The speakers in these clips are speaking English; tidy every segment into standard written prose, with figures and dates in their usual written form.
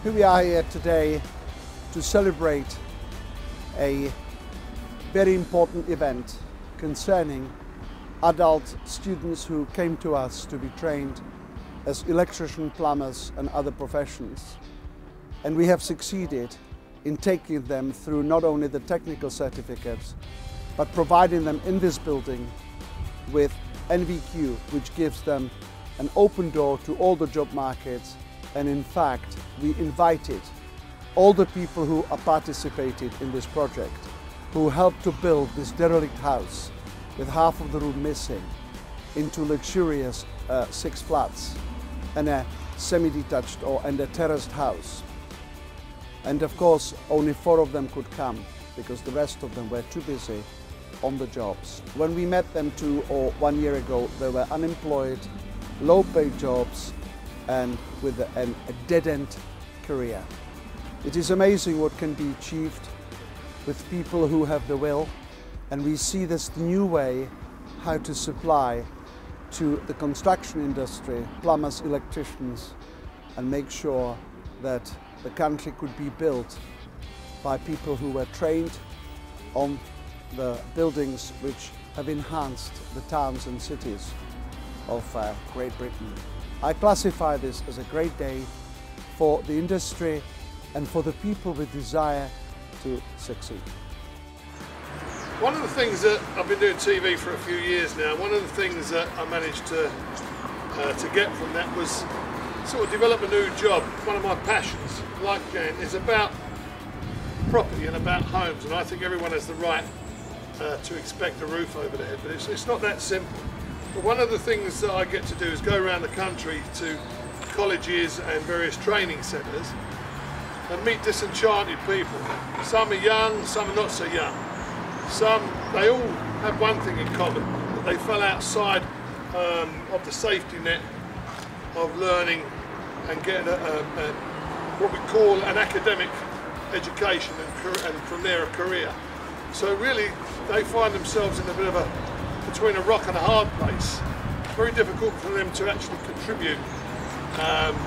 Here we are here today to celebrate a very important event concerning adult students who came to us to be trained as electricians, plumbers and other professions. And we have succeeded in taking them through not only the technical certificates, but providing them in this building with NVQ, which gives them an open door to all the job markets. And in fact, we invited all the people who participated in this project, who helped to build this derelict house with half of the room missing, into luxurious 6 flats and a semi-detached and a terraced house. And of course, only 4 of them could come because the rest of them were too busy on the jobs. When we met them 2 or 1 year ago, they were unemployed, low-paid jobs, and with a dead-end career. It is amazing what can be achieved with people who have the will, and we see this new way how to supply to the construction industry, plumbers, electricians, and make sure that the country could be built by people who were trained on the buildings which have enhanced the towns and cities of Great Britain. I classify this as a great day for the industry and for the people with desire to succeed. One of the things that I've been doing TV for a few years now, one of the things that I managed to get from that was sort of develop a new job. One of my passions, like Jan, is about property and about homes, and I think everyone has the right to expect a roof over their head, but it's not that simple. But one of the things that I get to do is go around the country to colleges and various training centres and meet disenchanted people. Some are young, some are not so young. They all have one thing in common, that they fell outside of the safety net of learning and getting what we call an academic education and from there a career. So really they find themselves in a bit of between a rock and a hard place. It's very difficult for them to actually contribute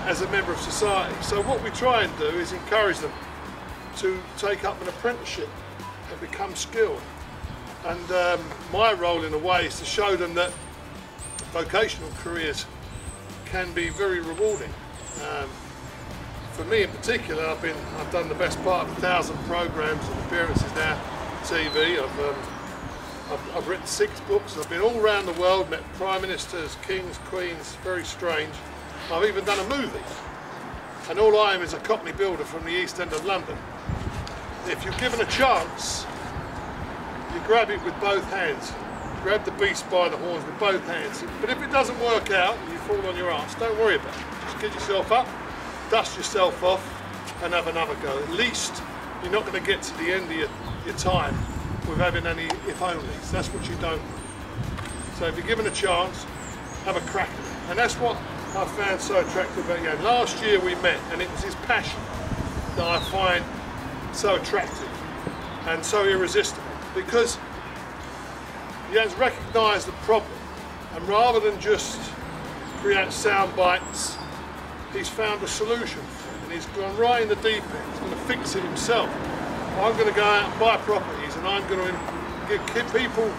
as a member of society. So what we try and do is encourage them to take up an apprenticeship and become skilled. And my role in a way is to show them that vocational careers can be very rewarding. For me in particular, I've done the best part of 1,000 programmes and appearances now on TV. I've written 6 books. I've been all around the world, met prime ministers, kings, queens, very strange. I've even done a movie. And all I am is a Cockney builder from the East End of London. If you're given a chance, you grab it with both hands. Grab the beast by the horns with both hands. But if it doesn't work out and you fall on your arse, don't worry about it. Just get yourself up, dust yourself off and have another go. At least you're not going to get to the end of your time with having any if-onlys. That's what you don't want. So if you're given a chance, have a crack at it. And that's what I found so attractive about Jan. Last year we met, and it was his passion that I find so attractive and so irresistible, because Jan's recognised the problem, and rather than just create sound bites, he's found a solution for it, and he's gone right in the deep end. He's going to fix it himself. I'm going to go out and buy properties, and I'm going to give people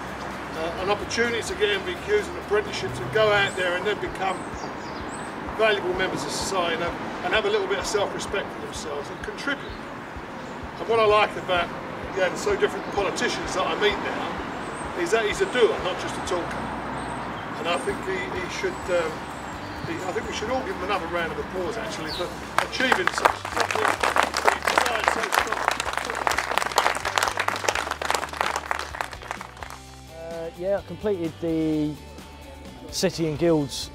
an opportunity to get NVQs and apprenticeships and go out there and then become valuable members of society and have a little bit of self-respect for themselves and contribute. And what I like about so different politicians that I meet now is that he's a doer, not just a talker. And I think he should. I think we should all give him another round of applause actually for achieving such. Yeah, I completed the City and Guilds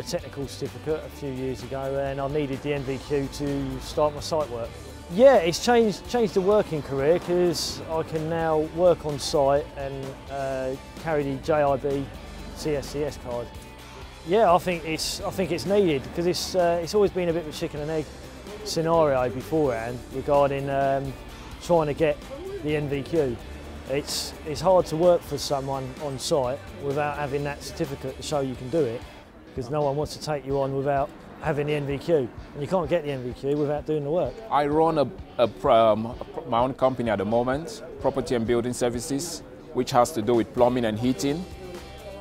technical certificate a few years ago, and I needed the NVQ to start my site work. Yeah, it's changed the working career because I can now work on site and carry the JIB CSCS card. Yeah, I think it's needed because it's always been a bit of a chicken and egg scenario beforehand regarding trying to get the NVQ. It's hard to work for someone on site without having that certificate to show you can do it, because no one wants to take you on without having the NVQ, and you can't get the NVQ without doing the work. I run my own company at the moment, Property and Building Services, which has to do with plumbing and heating.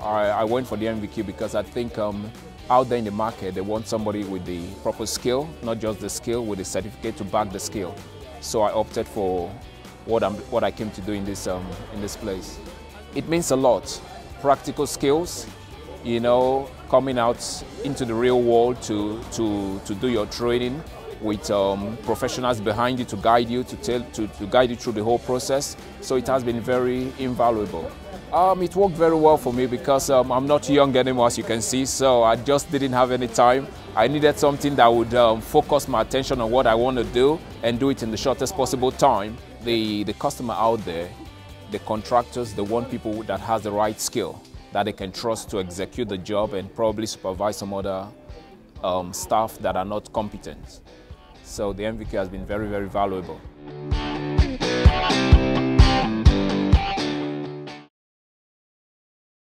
I went for the NVQ because I think out there in the market, they want somebody with the proper skill, not just the skill, with the certificate to back the skill. So I opted for what I came to do in this place. It means a lot. Practical skills, you know, coming out into the real world to do your training with professionals behind you to guide you, to guide you through the whole process. So it has been very invaluable. It worked very well for me because I'm not young anymore, as you can see, so I just didn't have any time. I needed something that would focus my attention on what I want to do and do it in the shortest possible time. The customer out there, the contractors, they want people that has the right skill, that they can trust to execute the job and probably supervise some other staff that are not competent. So the NVQ has been very, very valuable.